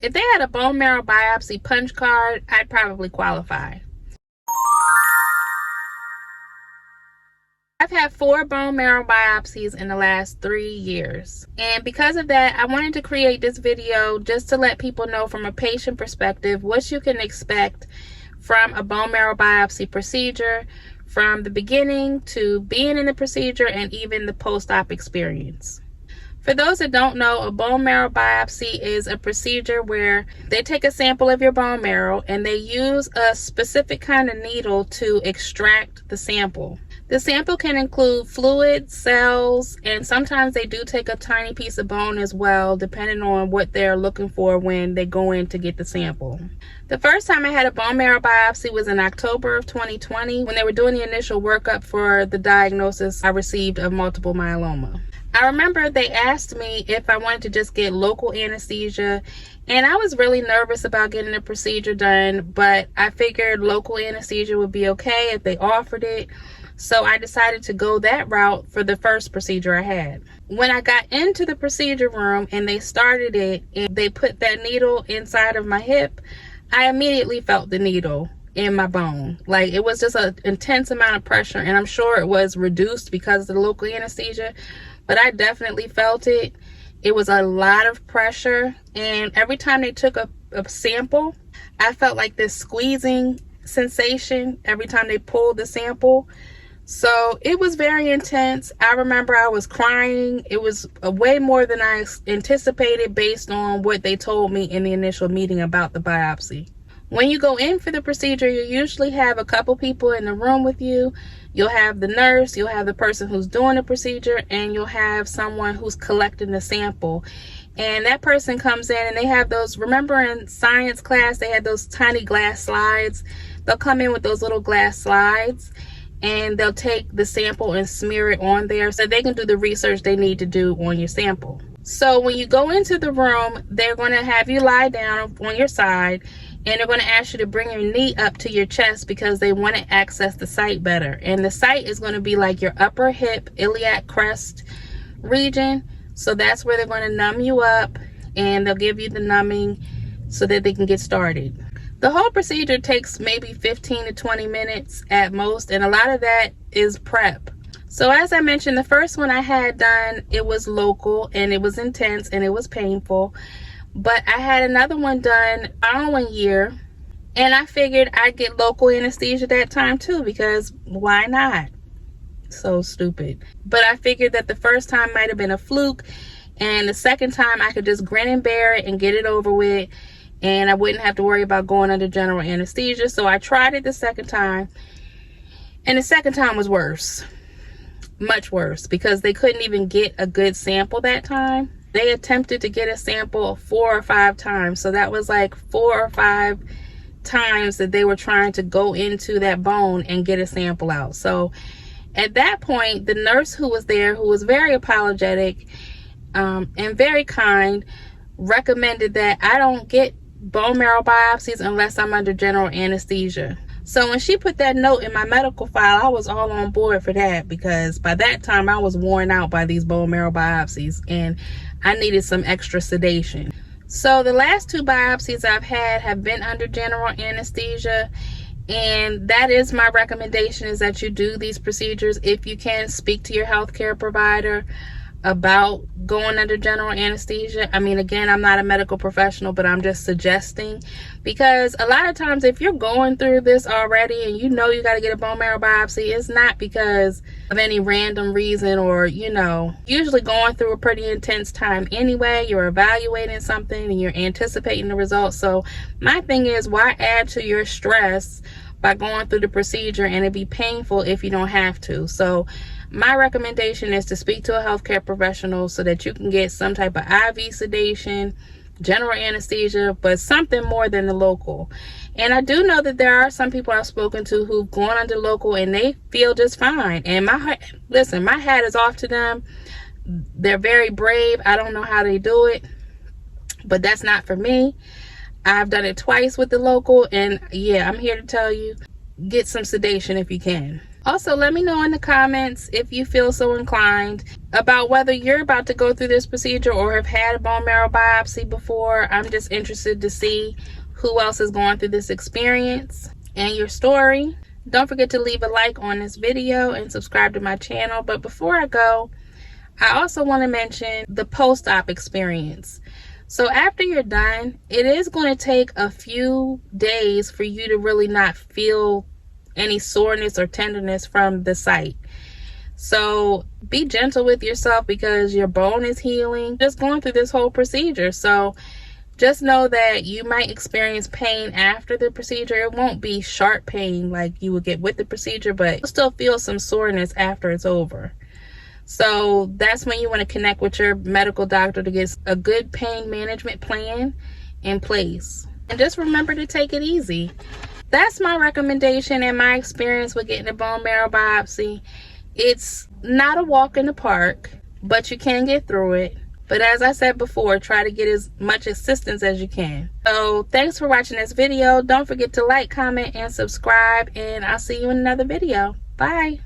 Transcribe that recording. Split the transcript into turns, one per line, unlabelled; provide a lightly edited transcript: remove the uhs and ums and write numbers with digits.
If they had a bone marrow biopsy punch card, I'd probably qualify. I've had 4 bone marrow biopsies in the last 3 years. And because of that, I wanted to create this video just to let people know from a patient perspective what you can expect from a bone marrow biopsy procedure, from the beginning to being in the procedure and even the post-op experience. For those that don't know, a bone marrow biopsy is a procedure where they take a sample of your bone marrow and they use a specific kind of needle to extract the sample. The sample can include fluid, cells, and sometimes they do take a tiny piece of bone as well, depending on what they're looking for when they go in to get the sample. The first time I had a bone marrow biopsy was in October of 2020 when they were doing the initial workup for the diagnosis I received of multiple myeloma. I remember they asked me if I wanted to just get local anesthesia, and I was really nervous about getting the procedure done, but I figured local anesthesia would be okay if they offered it. So I decided to go that route for the first procedure I had. When I got into the procedure room and they started it and they put that needle inside of my hip, I immediately felt the needle in my bone. Like, it was just an intense amount of pressure, and I'm sure it was reduced because of the local anesthesia, but I definitely felt it. It was a lot of pressure, and every time they took a sample, I felt like this squeezing sensation every time they pulled the sample. So it was very intense. I remember I was crying. It was way more than I anticipated based on what they told me in the initial meeting about the biopsy. When you go in for the procedure, you usually have a couple people in the room with you. You'll have the nurse, you'll have the person who's doing the procedure, and you'll have someone who's collecting the sample. And that person comes in and they have those, remember in science class, they had those tiny glass slides. They'll come in with those little glass slides and they'll take the sample and smear it on there so they can do the research they need to do on your sample. So when you go into the room, they're going to have you lie down on your side, and they're going to ask you to bring your knee up to your chest because they want to access the site better. And the site is going to be like your upper hip, iliac crest region. So that's where they're going to numb you up, and they'll give you the numbing so that they can get started. The whole procedure takes maybe 15 to 20 minutes at most, and a lot of that is prep. So as I mentioned, the first one I had done, it was local and it was intense and it was painful. But I had another one done following year, and I figured I'd get local anesthesia that time too, because why not? So stupid. But I figured that the first time might have been a fluke, and the second time I could just grin and bear it and get it over with, and I wouldn't have to worry about going under general anesthesia. So I tried it the second time, and the second time was worse. Much worse, because they couldn't even get a good sample that time. They attempted to get a sample 4 or 5 times. So that was like 4 or 5 times that they were trying to go into that bone and get a sample out. So at that point, the nurse who was there, who was very apologetic and very kind, recommended that I don't get bone marrow biopsies unless I'm under general anesthesia. So when she put that note in my medical file, I was all on board for that, because by that time I was worn out by these bone marrow biopsies and I needed some extra sedation. So the last 2 biopsies I've had have been under general anesthesia, and that is my recommendation, is that you do these procedures if you can. Speak to your healthcare provider about going under general anesthesia. I mean, again, I'm not a medical professional, but I'm just suggesting, because a lot of times if you're going through this already and you know you got to get a bone marrow biopsy, it's not because of any random reason, or, you know, usually going through a pretty intense time anyway. You're evaluating something and you're anticipating the results. So my thing is, why add to your stress by going through the procedure and it'd be painful if you don't have to? So my recommendation is to speak to a healthcare professional so that you can get some type of IV sedation, general anesthesia, but something more than the local. And I do know that there are some people I've spoken to who've gone under local and they feel just fine. And my hat is off to them. They're very brave. I don't know how they do it, but that's not for me. I've done it twice with the local, and yeah, I'm here to tell you, get some sedation if you can. Also, let me know in the comments if you feel so inclined about whether you're about to go through this procedure or have had a bone marrow biopsy before. I'm just interested to see who else is going through this experience and your story. Don't forget to leave a like on this video and subscribe to my channel. But before I go, I also want to mention the post-op experience. So after you're done, it is going to take a few days for you to really not feel any soreness or tenderness from the site. So be gentle with yourself because your bone is healing, just going through this whole procedure. So just know that you might experience pain after the procedure. It won't be sharp pain like you would get with the procedure, but you'll still feel some soreness after it's over. So that's when you want to connect with your medical doctor to get a good pain management plan in place. And just remember to take it easy. That's my recommendation and my experience with getting a bone marrow biopsy. It's not a walk in the park, but you can get through it. But as I said before, try to get as much assistance as you can. So thanks for watching this video. Don't forget to like, comment, and subscribe. And I'll see you in another video. Bye.